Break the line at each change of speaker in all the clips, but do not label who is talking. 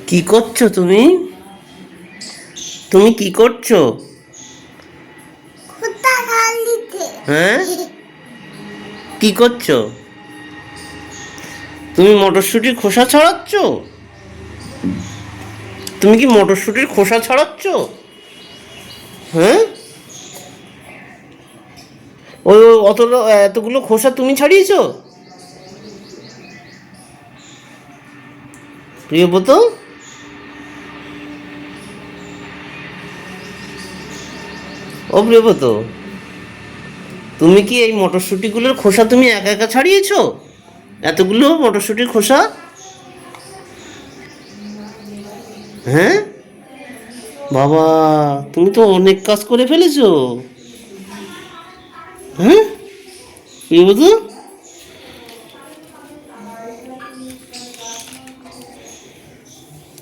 কি করছো তুমি? তুমি কি করছো? হ্যাঁ, কি করছো? তুমি মটরশুঁটির খোসা ছড়াচ্ছ? তুমি কি মটরশুঁটির খোসা ছড়াচ্ছ? হ্যাঁ, ওই অতটা এতগুলো খোসা তুমি ছাড়িয়েছো প্রিয়ব্রত? ও প্রিয়ব্রত, তুমি কি এই মটরশুঁটিগুলোর খোসা তুমি একা একা ছাড়িয়েছো? এতগুলো মটরশুঁটির খোসা? হ্যাঁ বাবা, তুমি তো অনেক কাজ করে ফেলেছো। হ্যাঁ প্রিয়ব্রত,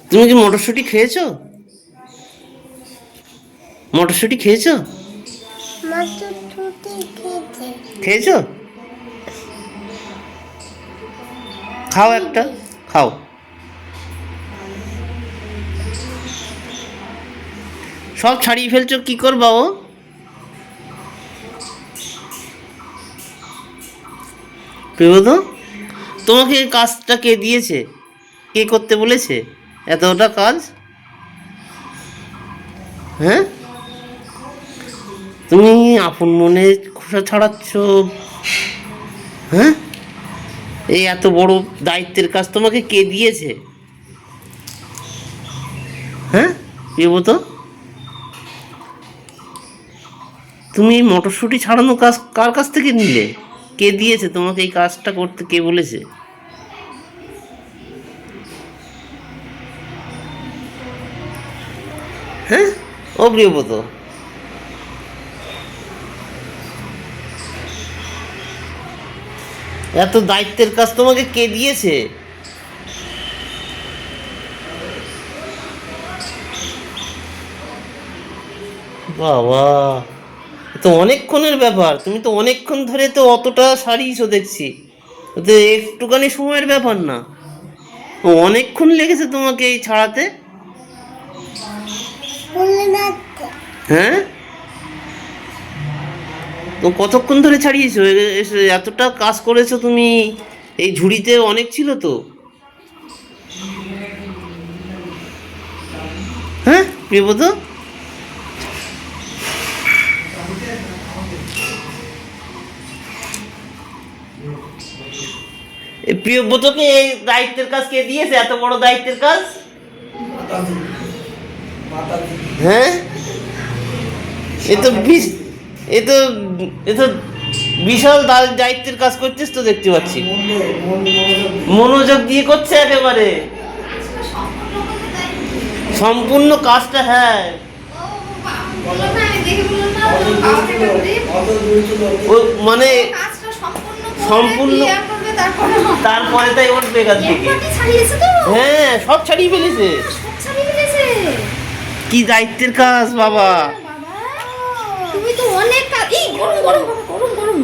তুমি কি মটরশুঁটি খেয়েছো? মটরশুঁটি খেয়েছো? খেয়েছো? খাও একটা, খাও। সব ছাড়িয়ে ফেলছো, কি করবা ও? প্রিয়ব্রত, তোমাকে এই কাজটা কে দিয়েছে? কে করতে বলেছে এতটা কাজ? হ্যাঁ, তুমি আপন মনে খোসা ছাড়াচ্ছ? হ্যাঁ, এই এত বড় দায়িত্বের কাজ তোমাকে কে দিয়েছে? হ্যাঁ প্রিয়ব্রত, তুমি মটরশুঁটি ছাড়ানো কাজ কার কাছ থেকে নিলে? কে দিয়েছে তোমাকে এই কাজটা করতে? কে বলেছে? হ্যাঁ ও প্রিয়ব্রত, এত দায়িত্বের কাজ তোমাকে কে দিয়েছে? বাবা, এ তো অনেকক্ষণের ব্যাপার। তুমি তো অনেকক্ষণ ধরে তো অতটা সারিয়েছো দেখছি। তো একটুখানি সময়ের ব্যাপার না, অনেকক্ষণ লেগেছে তোমাকে এই ছাড়াতে। হ্যাঁ, তো কতক্ষণ ধরে ছাড়িয়েছো? এতটা কাজ করেছো তুমি? এই ঝুড়িতে অনেক ছিল তো। হ্যাঁ প্রিয়ব্রত, এই প্রিয়ব্রতকে এই দায়িত্বের কাজ কে দিয়েছে? এত বড় দায়িত্বের কাজ? হ্যাঁ, এ তো এ তো এ তো বিশাল দায়িত্বের কাজ করছিস তো, দেখতে পাচ্ছি। মনোযোগ দিয়ে করছে একেবারে সম্পূর্ণ কাজটা। হ্যাঁ, ও মানে সম্পূর্ণ, তারপরে তাই উঠবে এখান থেকে। হ্যাঁ, সব ছাড়িয়ে ফেলেছে। কি দায়িত্বের কাজ বাবা!
তুমি তো অনেক এই গরম গরম গরম গরম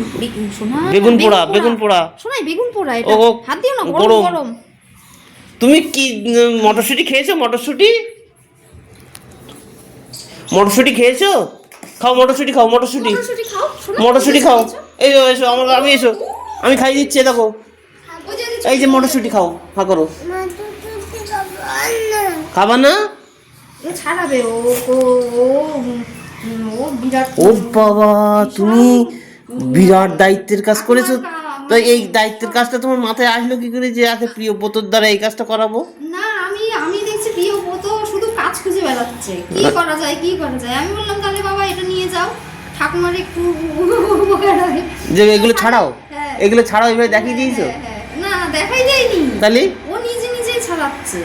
সোনা,
বেগুন পোড়া, বেগুন পোড়া
সোনাই বেগুন পোড়া, এটা
ও
হাত দিও না, গরম গরম।
তুমি কি মটরশুঁটি খেয়েছো? মটরশুঁটি, মটরশুঁটি খেয়েছো? খাও মটরশুঁটি, খাও মটরশুঁটি,
মটরশুঁটি খাও সোনা,
মটরশুঁটি খাও। এসো এসো আমার, আমি এসো, আমি খাই দিচ্ছি, দেখো। এই যে মটরশুঁটি খাও, হা করো। খাবা না?
ও ছাড়াবে, ও ও ও ও বিরাট।
ও বাবা, তুমি বিরাট দায়িত্বের কাজ করেছো। তো এই দায়িত্বের কাজটা তোমার মাথায় আসলো কি করে যে আগে প্রিয়ব্রতর দ্বারা এই কাজটা করাবো?
না, আমি আমি দেখছি প্রিয় ও তো শুধু কাজ খুঁজে বেড়াচ্ছে, কি করা যায় কি করা যায়। আমি বললাম তাহলে বাবা এটা নিয়ে যাও, ঠাকুমার একটু উপকার হবে।
যে এগুলো ছাড়াও,
হ্যাঁ,
এগুলো ছাড়াও, এভাবে দেখিয়ে দিয়েছো?
হ্যাঁ, না দেখাই দেয়নি,
তাহলে
ও নিজে নিজেই ছাড়াচ্ছে,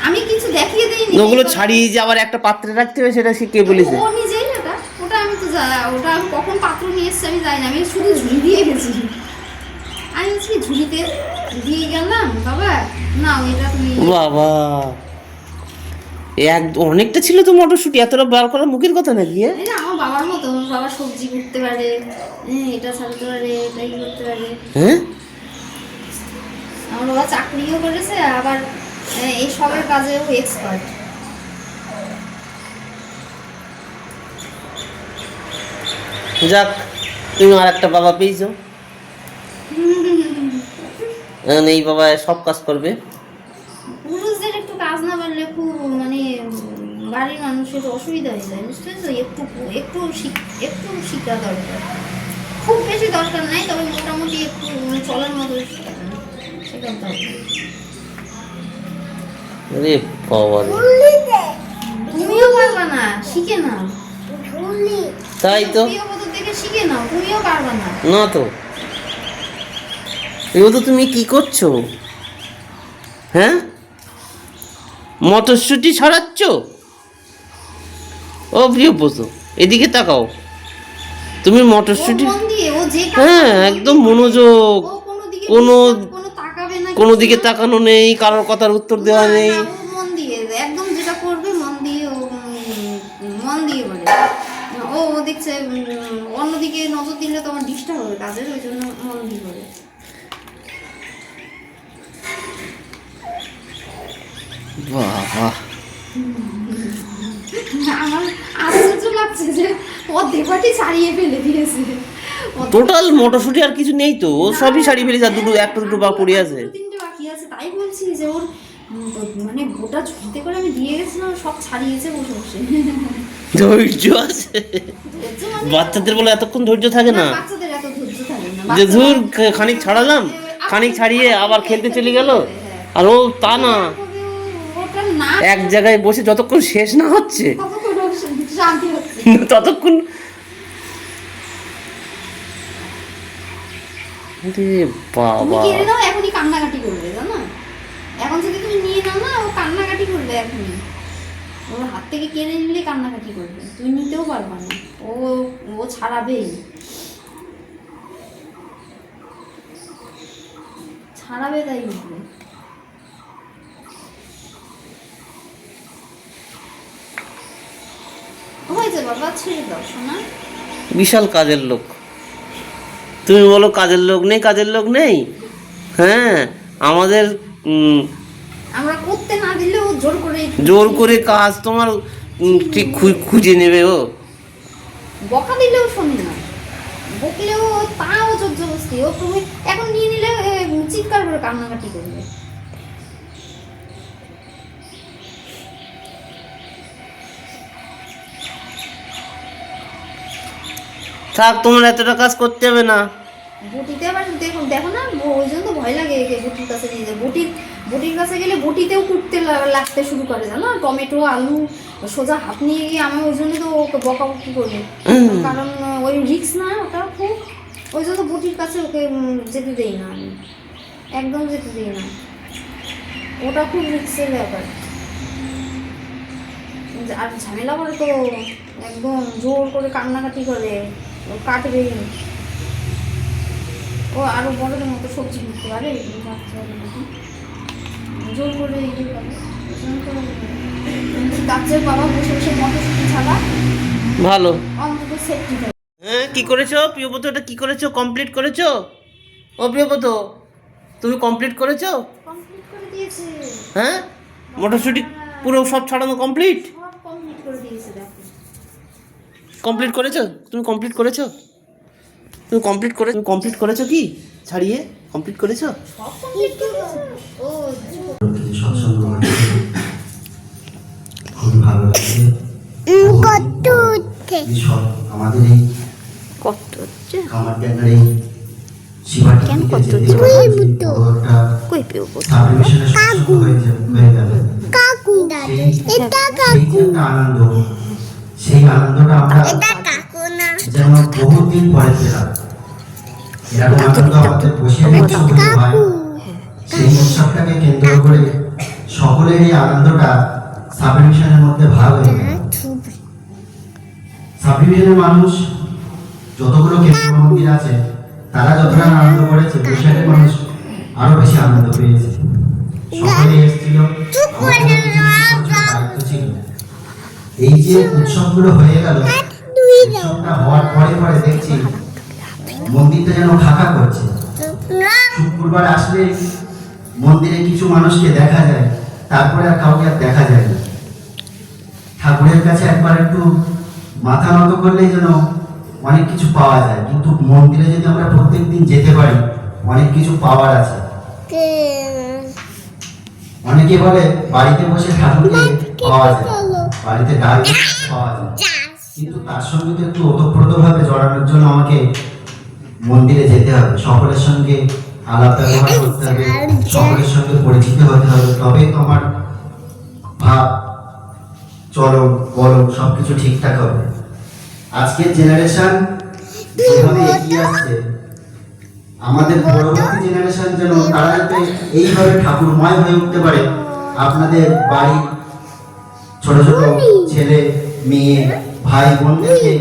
আমি কিছু দেখিয়ে দেইনি।
ওগুলো ছাড়িয়ে যে আবার একটা পাত্রে রাখতে হবে, সেটা সে কে বলেছে?
ও নিজেই, ওটা ওটা আমি তো ওটা আমি কখন পাত্র নিয়ে এসেছি আমি জানি না, আমি শুধু ঝুড়ি দিয়ে গেছি। আমি হচ্ছে ঝুড়িতে দিয়ে গেলাম, বাবা না এটা তুমি।
বাবা, এক অনেকটা ছিল তো মটরশুঁটি, এতটা বার করার মুখের কথা নাকি?
এই না, আমার বাবার মতো, আমার বাবা সবজি করতে পারে, হ্যাঁ এটা ছাড়তে পারে, এটাই করতে পারে।
হ্যাঁ,
আমার বাবা চাকরিও করেছে, আবার এই সবের কাজেও এক্সপার্ট।
যাক, তুমি আর একটা বাবা পেয়েছো। এখন এই বাবা সব কাজ করবে।
পুরুষদের একটু কাজ না পারলে খুব মানে বাড়ির মানুষের অসুবিধা হয়ে যায়, বুঝতে পারছো? একটু শিক্ষা দরকার, খুব বেশি দরকার নাই, তবে মোটামুটি একটু চলার মতো শেখাতে হবে।
আরে বাবা রে।
তুমিও পারবা না, শিখে নাও।
তাই তো,
প্রিয়বধূর থেকে শিখে নাও, তুমিও পারবা না।
না তো। এবার তো তুমি কি করছো? হ্যাঁ, মটরশুঁটি ছড়াচ্ছ? ও প্রিয়ব্রত, এদিকে তাকাও। তুমি
ও
মটরশুঁটি,
মন দিয়ে, ও যে কাজ
হ্যাঁ
করবে,
একদম মনোযোগ,
ও কোনো দিকে
কোনো
কোনো তাকাবে না,
কোনো
কিছু
দিকে
না।
তাকানো নেই, কারোর কথার উত্তর দেওয়া
না,
নেই।
না, ও মন দিয়ে একদম যেটা করবে মন দিয়ে, ও মন দিয়ে বলে। ও দেখছে অন্যদিকে নজর দিলে তোমার ডিস্টার্ব হবে কাজের, ওই জন্য মন দিয়ে বলে।
বাবা,
আমার আশ্চর্য লাগছে যে ও দেবাটি ছাড়িয়ে ফেলে দিয়েছে।
টোটাল মটরশুঁটি আর কিছু নেই তো, ও সবই সারিয়ে ফেলেছে, আর একটা দুটো বা পড়ে আছে।
দু তিনটে বাকি আছে, তাই বলছি যে ওর মানে গোটা ঝুড়িতে করে আমি দিয়ে গেছিলাম, সব ছাড়িয়েছে বসে বসে।
ধৈর্য আছে
ধৈর্য মানে-
বাচ্চাদের বলে এতক্ষণ ধৈর্য থাকে না,
বাচ্চাদের এত ধৈর্য থাকে না।
যে ধুর খানিক ছাড়ালাম, খানিক ছাড়িয়ে আবার খেলতে চলে গেল। আর ও তা না,
ওটা না
এক জায়গায় বসে যতক্ষণ শেষ না হচ্ছে
ততক্ষণ ওর শান্তি হচ্ছে।
ততক্ষণ। আরে
তুমি
বাবা,
কেড়ে নাও, এখনই কান্নাকাটি করবে, জানো? এখন যদি তুমি নিয়ে নাও না, ও কান্নাকাটি করবে এখনই। ওর হাত থেকে কেড়ে নিলে কান্নাকাটি করবে, তুমি নিতেও পারবা না। ও ও ছাড়াবেই, ছাড়াবে, তাই উঠবে। হয়েছে বাবা, ছেড়ে দাও শোনা।
বিশাল কাজের লোক। তুমি বলো কাজের লোক নেই, কাজের লোক নেই। হ্যাঁ, আমাদের
আমরা করতে না দিলে ও
জোর করে কাজ তোমার ঠিক খুঁজে নেবে ও।
বকা দিলেও শোনে না, বকলেও তাও জোর জবরদস্তি। ও তুমি এখন নিয়ে নিলে চিৎকার করে কান্নাকাটি করবে।
থাক, তোমার এতটা কাজ করতে হবে না।
বটিতে আবার দেখো দেখো না, ওই জন্য তো ভয় লাগে একে বটির কাছে নিয়ে যায়। বটির কাছে গেলে বটিতেও কুটতে লাগতে শুরু করে, জানো? টমেটো আলু সোজা হাত নিয়ে গিয়ে আমি ওই জন্য তো ওকে বকাবকি করবো, কারণ ওই রিক্স না ওটা খুব। ওই জন্য বটির কাছে ওকে যেতে দেই না আমি, একদম যেতে দিই না। ওটা খুব রিক্সের ব্যাপার, আর ঝামেলা করে তো একদম জোর করে কান্নাকাটি করে, ও কাটবেই। ও আরো বড়দের মতো সবজি করতে পারে, জোর করে ইয়ে করে। গাছের বাবা বসে বসে মটরশুঁটি ছাড়া
ভালো।
অন্তত সেফটি থাকে।
হ্যাঁ, কি করেছো প্রিয়ব্রত? এটা কি করেছো? কমপ্লিট করেছো? ও প্রিয়ব্রত, তুমি কমপ্লিট করেছো?
কমপ্লিট করে দিয়েছে,
হ্যাঁ, মটরশুঁটি পুরো সব ছাড়ানো কমপ্লিট?
সব কমপ্লিট করে দিয়েছে, দেখো।
কমপ্লিট করেছো? তুমি কমপ্লিট করেছো? তুমি কমপ্লিট করেছো কি ছাড়িয়ে? কমপ্লিট করেছো?
সব কমপ্লিট করে দিয়েছে। ও
সৎসঙ্গ হয়েছে, খুবই ভালো লাগছে। আমাদের এই
কত হচ্ছে
কামার ড্যাঙ্গার এই শিবাটি
কেন
থেকে
কত
যেতে
হচ্ছে?
বড় একটা
কই পেও
সাবডিভিশনের সৎসঙ্গ হয়ে গেল। সেই যে একটা আনন্দ, সেই আনন্দটা আমরা যেন বহুদিন পরে পেলাম। এরকম আনন্দ আমাদের বসে উৎসবে হয়, সেই উৎসবটাকে কেন্দ্র করে সকলের এই আনন্দটা সাবডিভিশনের মধ্যে ভাগ হয়ে গেল। সাবডিভিশনের মানুষ যতগুলো কেন্দ্র মন্দির আছে, তারা যতটা আনন্দ করেছে, বৈশাখের মানুষ আরো বেশি আনন্দ পেয়েছে। সকলে এসেছিল, আমাদের কিছু দায়িত্ব ছিল। এই যে উৎসবগুলো হয়ে গেল, উৎসবটা হওয়ার পরে পরে দেখছি মন্দিরটা যেন ফাঁকা করছে। শুক্রবার আসলে মন্দিরে কিছু মানুষকে দেখা যায়, তারপরে আর কাউকে আর দেখা যায় না। ঠাকুরের কাছে একবার একটু মাথা নত করলেই যেন অনেক কিছু পাওয়া যায়, কিন্তু মন্দিরে যদি আমরা প্রত্যেকদিন যেতে পারি অনেক কিছু পাওয়ার আছে। অনেকে বলে বাড়িতে বসে ঠাকুরকে পাওয়া যায়, বাড়িতে ডাক পাওয়া যায়, কিন্তু তার সঙ্গে তো একটু ওতপ্রোতভাবে জড়ানোর জন্য আমাকে মন্দিরে যেতে হবে, সকলের সঙ্গে আলাপ ব্যবহার করতে হবে, সকলের সঙ্গে পরিচিত হতে হবে, তবেই তো আমার ভাব চলন বলন সবকিছু ঠিকঠাক হবে। আজকের জেনারেশন যেভাবে এগিয়ে আসছে, আমাদের পরবর্তী জেনারেশন যেন তারা যাতে এইভাবে ঠাকুরময় হয়ে উঠতে পারে। আপনাদের বাড়ির ছোট ছোট ছেলে মেয়ে ভাই বোনদেরকে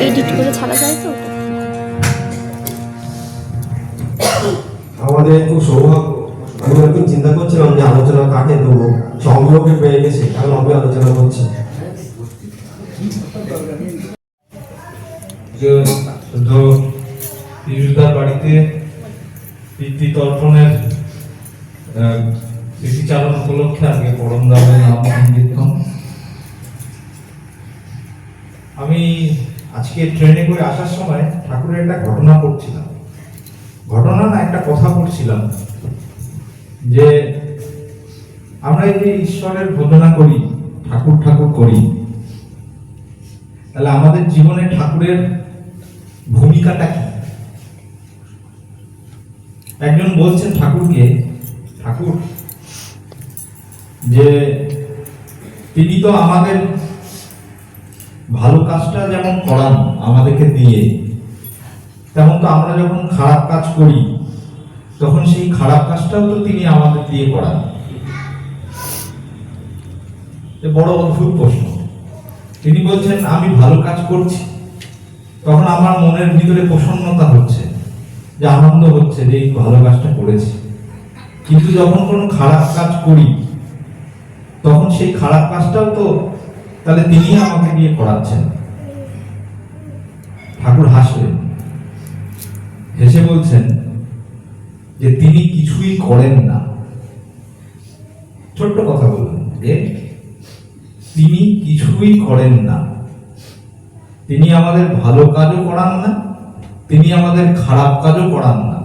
এডিট করে ছাড়া যায় তো?
আমাদের খুব সৌভাগ্য। আমি এরকম চিন্তা করছিলাম যে আলোচনা কাকে দেবো, সংগ্রহকে পেয়ে গেছি, এখন আমি আলোচনা করছি।
পিযুষদার বাড়িতে পিতৃতর্পণের স্মৃতিচারণ উপলক্ষে আজকে পরম দামের নাম সংকীর্তন। আমি আজকে ট্রেনে করে আসার সময় ঠাকুরের একটা ঘটনা পড়ছিলাম, ঘটনা না একটা কথা পড়ছিলাম যে আমরা এই যে ঈশ্বরের ভজনা করি, ঠাকুর ঠাকুর করি, তাহলে আমাদের জীবনে ঠাকুরের ভূমিকাটা কি? একজন বলছেন ঠাকুরকে, ঠাকুর যে তিনি তো আমাদের ভালো কাজটা যেমন করান আমাদেরকে দিয়ে, তেমন তো আমরা যখন খারাপ কাজ করি তখন সেই খারাপ কাজটাও তো তিনি আমাদের দিয়ে করান। বড় অদ্ভুত প্রশ্ন। তিনি বলছেন আমি ভালো কাজ করছি, তখন আমার মনের ভিতরে প্রসন্নতা হচ্ছে, যে আনন্দ হচ্ছে যে এই ভালো কাজটা করেছি। কিন্তু যখন কোনো খারাপ কাজ করি তখন সেই খারাপ কাজটাও তো তাহলে তিনি আমাকে দিয়ে করাচ্ছেন। হাসলেন, হেসে বলছেন যে তিনি কিছুই করেন না। ছোট্ট কথা বললেন যে তিনি কিছুই করেন না। তিনি আমাদের ভালো কাজও করান না, তিনি আমাদের খারাপ কাজও করান না।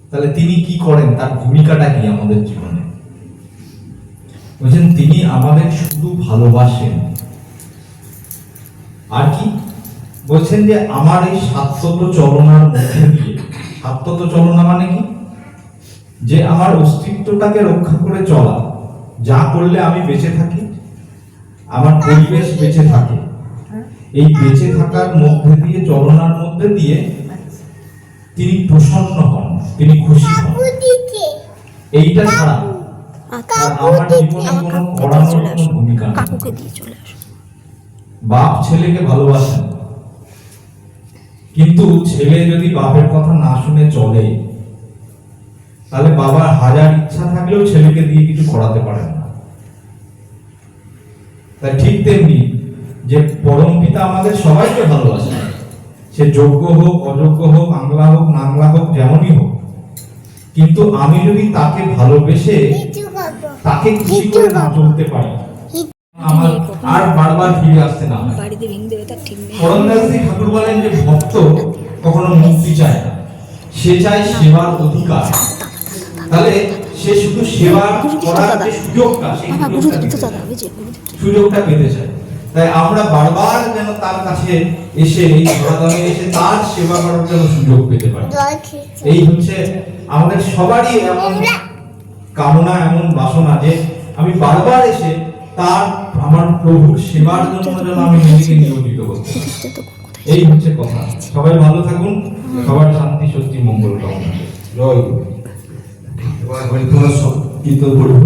তাহলে তিনি কি করেন, তার ভূমিকাটা কি আমাদের জীবনে? বলছেন তিনি আমাদের শুধু ভালোবাসেন। আর কি বলছেন যে আমার এই সাত্যত চলনার মধ্যে দিয়ে, সাত্যত চলনা মানে কি? যে আমার অস্তিত্বটাকে রক্ষা করে চলা, যা করলে আমি বেঁচে থাকি, আমার পরিবেশ বেঁচে থাকে, এই বেঁচে থাকার মধ্যে দিয়ে, চলনার মধ্যে দিয়ে তিনি প্রসন্ন হন, তিনি খুশি হন। এইটা ছাড়া আর আমার জীবনে কোনো করানোর কোনো ভূমিকা নেই। বাপ ছেলেকে ভালোবাসেন, কিন্তু ছেলে যদি বাপের কথা না শুনে চলে, তাহলে বাবার হাজার ইচ্ছা থাকলেও ছেলেকে দিয়ে কিছু করাতে পারেন না। তাই ঠিক তেমনি যে পরম পিতা আমাদের সবাইকে ভালোবাসেন, সে যোগ্য হোক, অযোগ্য হোক, আংলা হোক, নাংলা হোক, যেমনই হোক, কিন্তু আমি যদি তাকে ভালোবেসে তাকে খুশি করে না চলতে পারি, আমার আর বারবার ফিরে আসতে না হয়। পরমদাসী ঠাকুর বলেন যে ভক্ত কখনো মুক্তি চায় না, সে চায় সেবার অধিকার। তাহলে সে শুধু সেবা করার যে সুযোগটা, সেই সুযোগটা পেতে চায়। তাই আমরা বারবার যেন তার কাছে এসে, এই ধরাধামে এসে তার সেবা করার জন্য সুযোগ পেতে পারি। এই হচ্ছে আমাদের সবারই এমন কামনা, এমন বাসনা যে আমি বারবার এসে তার, আমার প্রভুর সেবার জন্য যেন আমি নিজেকে নিয়োজিত করতে পারি। এই হচ্ছে কথা। সবাই ভালো থাকুন, সবার শান্তি, স্বস্তি, মঙ্গল কামনা। জয় গুরু। এবার হরিদ্বার সব কীর্তন করুন।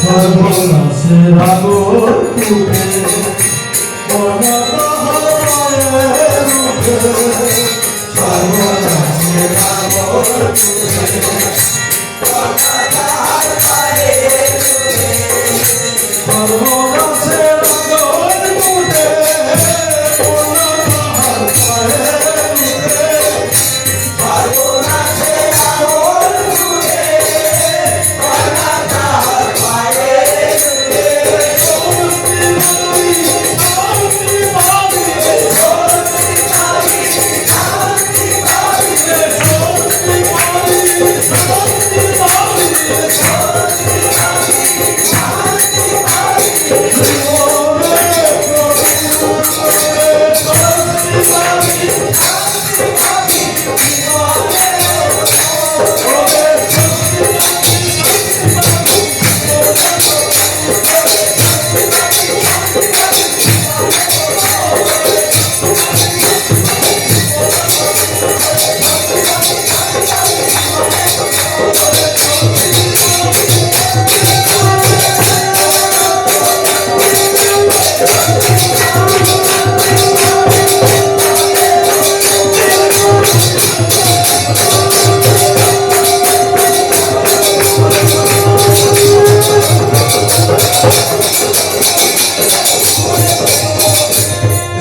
সর্বনাশের আগর ফুটে অনাথ সর্বনাশের আগর সর্বনাশের আগর ফুটে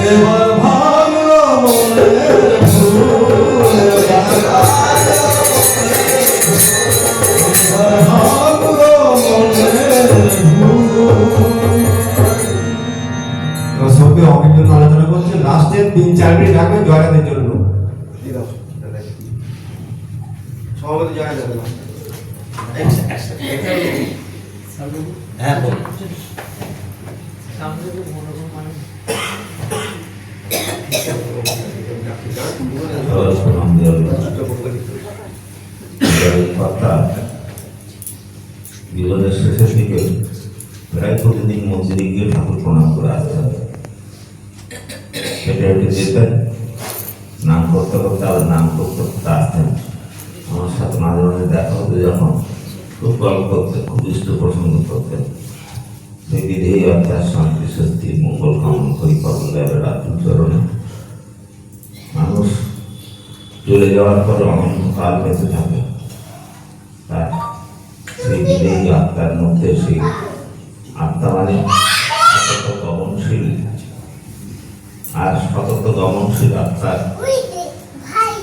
এবার ভাঙলো মনের ভুল, এবার ভাঙলো মনের ভুল। সবকে অনেক জন্য আলোচনা করছে, লাস্টের 3-4 মিনিট রাখবেন জয়গানের জন্য। সভাপতি জয় যাবে না।
হ্যাঁ বল।
জীবনের শেষের দিকে প্রায় প্রতিদিন মন্দিরে গিয়ে ঠাকুর প্রণাম করে আসতেন। হেঁটে হেঁটে যেতেন, নাম করতে করতে আবার নাম করতে করতে আসতেন। আমার সাথে মাঝে মাঝে দেখা হতো, যখন খুব গল্প করতেন, খুব ইষ্ট প্রসঙ্গ করতেন। সেই বিধেয়ী অর্থাৎ শান্তি স্বস্তি মঙ্গল কামনা করি কর্মদেবের রাত্রি চরণে। মানুষ চলে যাওয়ার পরে অনন্তকাল বেঁচে থাকে, তার সেই বিধেয়ী আত্মার মধ্যে সেই আত্মা মানে সতত দমনশীল, আর সতত দমনশীল আত্মার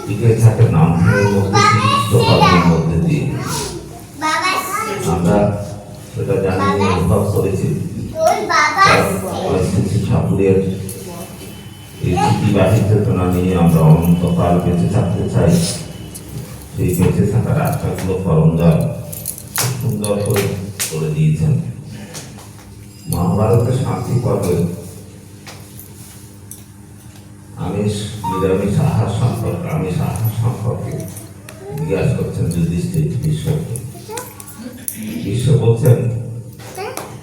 টিকে থাকে নামের মধ্যে, কর্মের মধ্যে দিয়ে। আমরা সেটা জানি, অনুভব করেছি। ঠাকুরের এই স্মৃতিবাহী চেতনা নিয়ে আমরা অনন্তকাল বেঁচে থাকতে চাই। সেই বেঁচে থাকার রাস্তাগুলো করমজল সুন্দর করে দিয়েছেন। মহাভারতের শান্তি পর্বে নিরামিষ আহার সম্পর্কে জিজ্ঞাসা করছেন যুধিষ্ঠির বিশ্বকে। বিশ্ব বলছেন,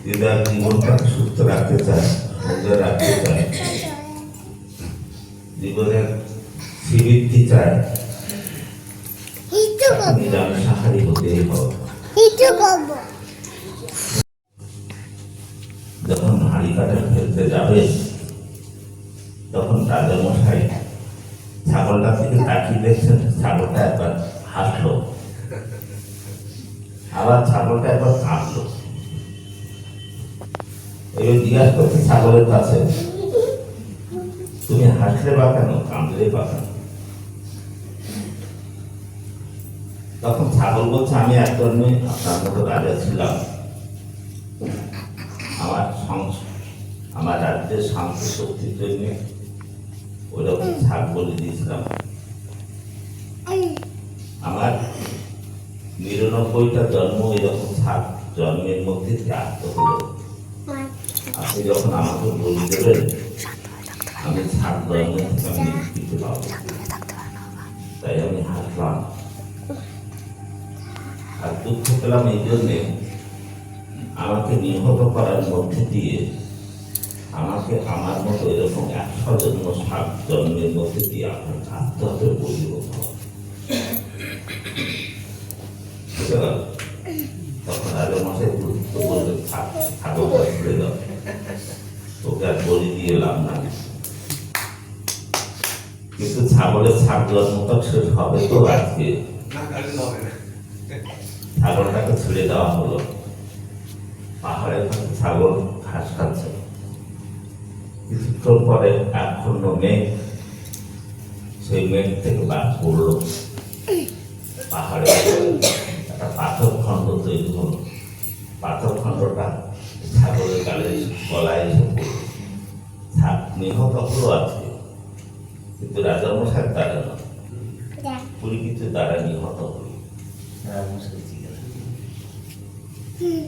হৃদয় জীবনটাকে সুস্থ রাখতে চায়, সুন্দর রাখতে চায়, জীবনের শ্রীবৃদ্ধি চায়, নিরামিষ আহারী হতেই হবে। যখন হাঁড়ি কাটা ফেলতে যাবে, তখন রাজামশাই ছাগলটা থেকে তাকিয়ে দেখছেন, ছাগলটা একবার হাসলো, আবার ছাগলটা একবার কাঁদলো। এবার জিজ্ঞাসা করছে ছাগলের কাছে, তুমি হাসলে বা কেন, কাঁদলে বা কেন? তখন ছাগল বলছে, আমি এক জন্মে আপনার মতো রাজা ছিলাম, আমার রাজ্যের শান্তি শক্তির জন্য ওইরকম ছাগ বলে দিয়েছিলাম। আমার 99টা জন্ম এরকম ছাগ জন্মের মধ্যে ত্যাগ হলো। আপনি যখন আমাকে বলে দেবেন, আমি ছাগ জন্ম থেকে আমি নিষ্কৃত পাবো, তাই আমি হাসলাম। আর দুঃখ পেলাম এই জন্যে, আমাকে নিহত করার মধ্যে দিয়ে আমাকে আমার মতো এরকম 100 জন্ম সাত জন্মের মধ্যে দিয়ে আপনার আত্মহত্যা পরিণত হবে। তখন রাজামশাই তো বলবে ছাগলটা ছুড়ে দাও, ওকে আর বলি দিয়ে লাভ না। কিন্তু ছাগলের ছাগ দেওয়ার মতো শেষ হবে তো আজকে। ছাগলটাকে ছেড়ে দেওয়া হলো, পাহাড়ের কাছে ছাগল ঘাস খাচ্ছে। কিছুক্ষণ পরে একখণ্ড মেঘ, সেই মেঘ থেকে বাদ পড়লো, পাহাড়ে একটা পাথর খণ্ড তৈরি হলো। পাথর খণ্ডটা ছাগলের গলায় এসে পড়লো। নিহত হলো আজকে, কিন্তু রাজামশাই দ্বারা না, পরিচিত দ্বারা নিহত হলো।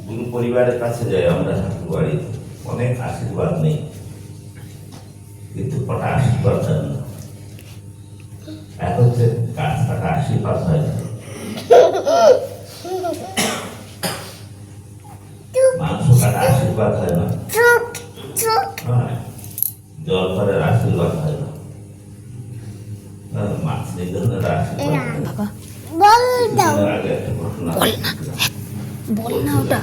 গুরু পরিবারের কাছে যাই আমরা, ঠাকুর বাড়ি অনেক আশীর্বাদ নেই, কিন্তু কটা আশীর্বাদ দেন না। এক হচ্ছে গাছ কাটা আশীর্বাদ হয় না, মাংস কাটা আশীর্বাদ হয় না, জল করার আশীর্বাদ হয় না, মাছ নিধনের আশীর্বাদ হয় না। কিছুদিনের আগে একটা ঘটনা
বল না ওটা,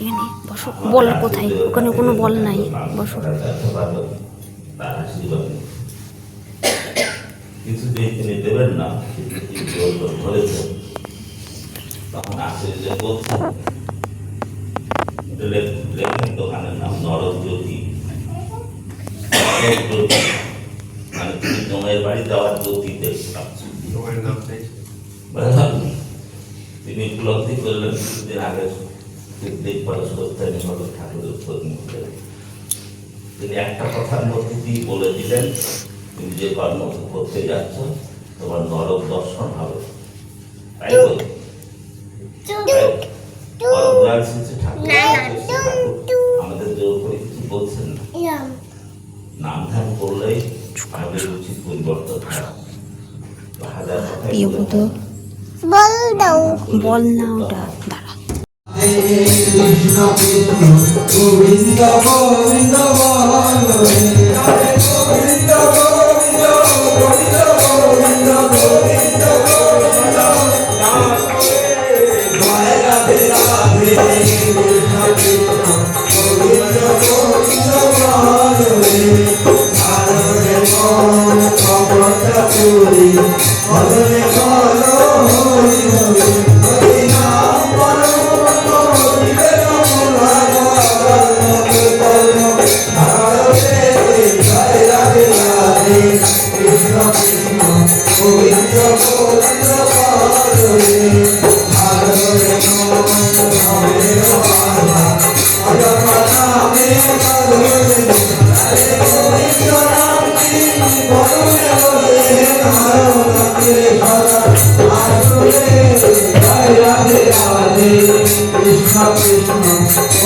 এখানে বসো। বল কোথায়? ওখানে কোনো বল নাই, বসো।
তার আশীর্বাদ নেই। কিছু দিয়ে তিনি দেবেন না, কিন্তু ধরেছেন। তখন আশ্চর্য যে বলছেন, লেখেন দোকানের নাম নরক জ্যোতি। মানে তিনি জমের বাড়ি যাওয়ার জ্যোতিতে তিনি উপলব্ধি করলেন কিছুদিন আগে দেখবার সত্যানি হলো ঠাকুরের প্রতিমূর্তি। তিনি একটা কথার মধ্যে দিয়ে বলে দিলেন, তুমি যে কর্ম করতে যাচ্ছ তোমার নরক দর্শন হবে। তাই বল ঠাকুর আমাদের জোর করে কিছু বলছেন না, নাম ধ্যান করলেই আমাদের উচিত পরিবর্তন হয়। হাজার কথাই
বল না ওটা, দাঁড়া।
কৃষ্ণ কৃষ্ণ গোবিন্দ গোবিন্দ গোবিন্দ গোবিন্দ গোবিন্দ গোবিন্দ গোবিন্দ গোবিন্দ জয় রাধে রাধে কৃষ্ণ কৃষ্ণ গোবিন্দ গোবিন্দ ভারতে মন ভগত পুরী ভজনে বলো হরি হরি হরি নাম বলো কৃষ্ণ কৃষ্ণ গোবিন্দ গোবিন্দ কৃষ্ণ কৃষ্ণ গোবিন্দ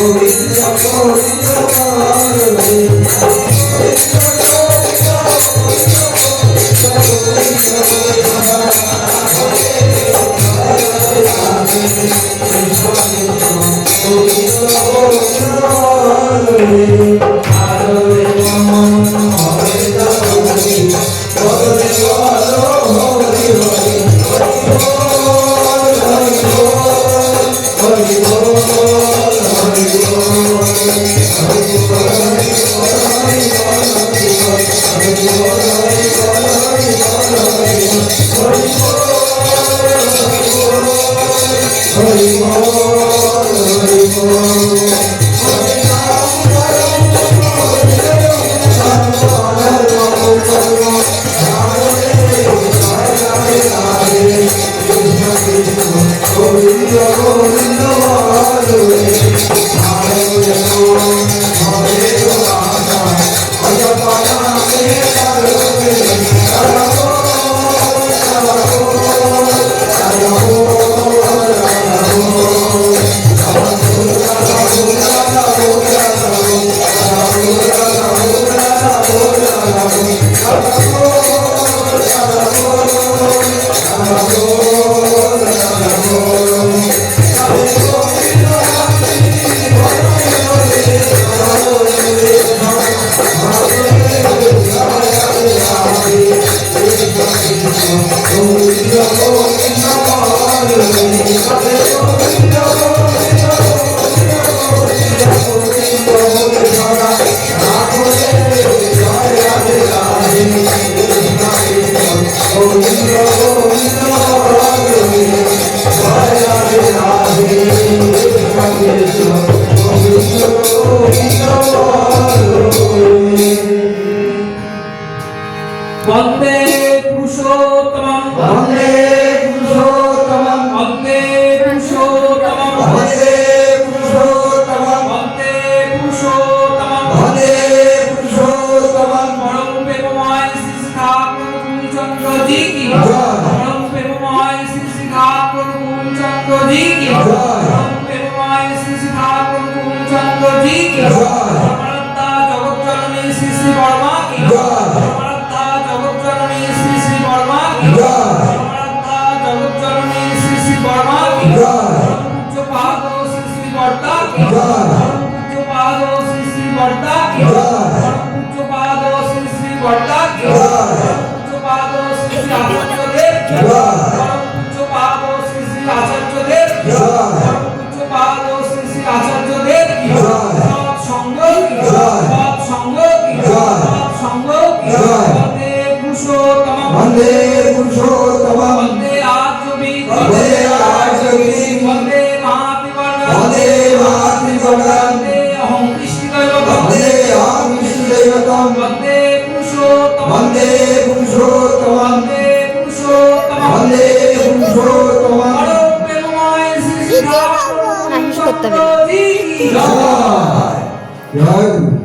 वन्दे अहं कृष्णदैवतं
वन्दे अहं विष्णुदैवतं
वन्दे पुरुषोत्तमं
वन्दे पुरुषोत्तमं
वन्दे पुरुषोत्तमं
वन्दे पुरुषोत्तमं
परब्रह्ममय श्री
নাহিস করতে হবে।
जी की
जय जय